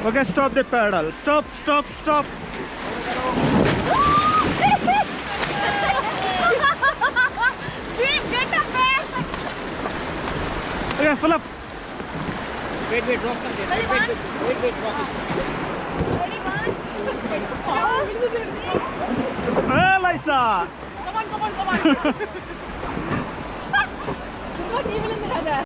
Okay, stop the pedal. Stop, stop, stop. Get up, man. Okay, full up. Wait, drop something. Wait, drop it. Hey, Lisa. Come on.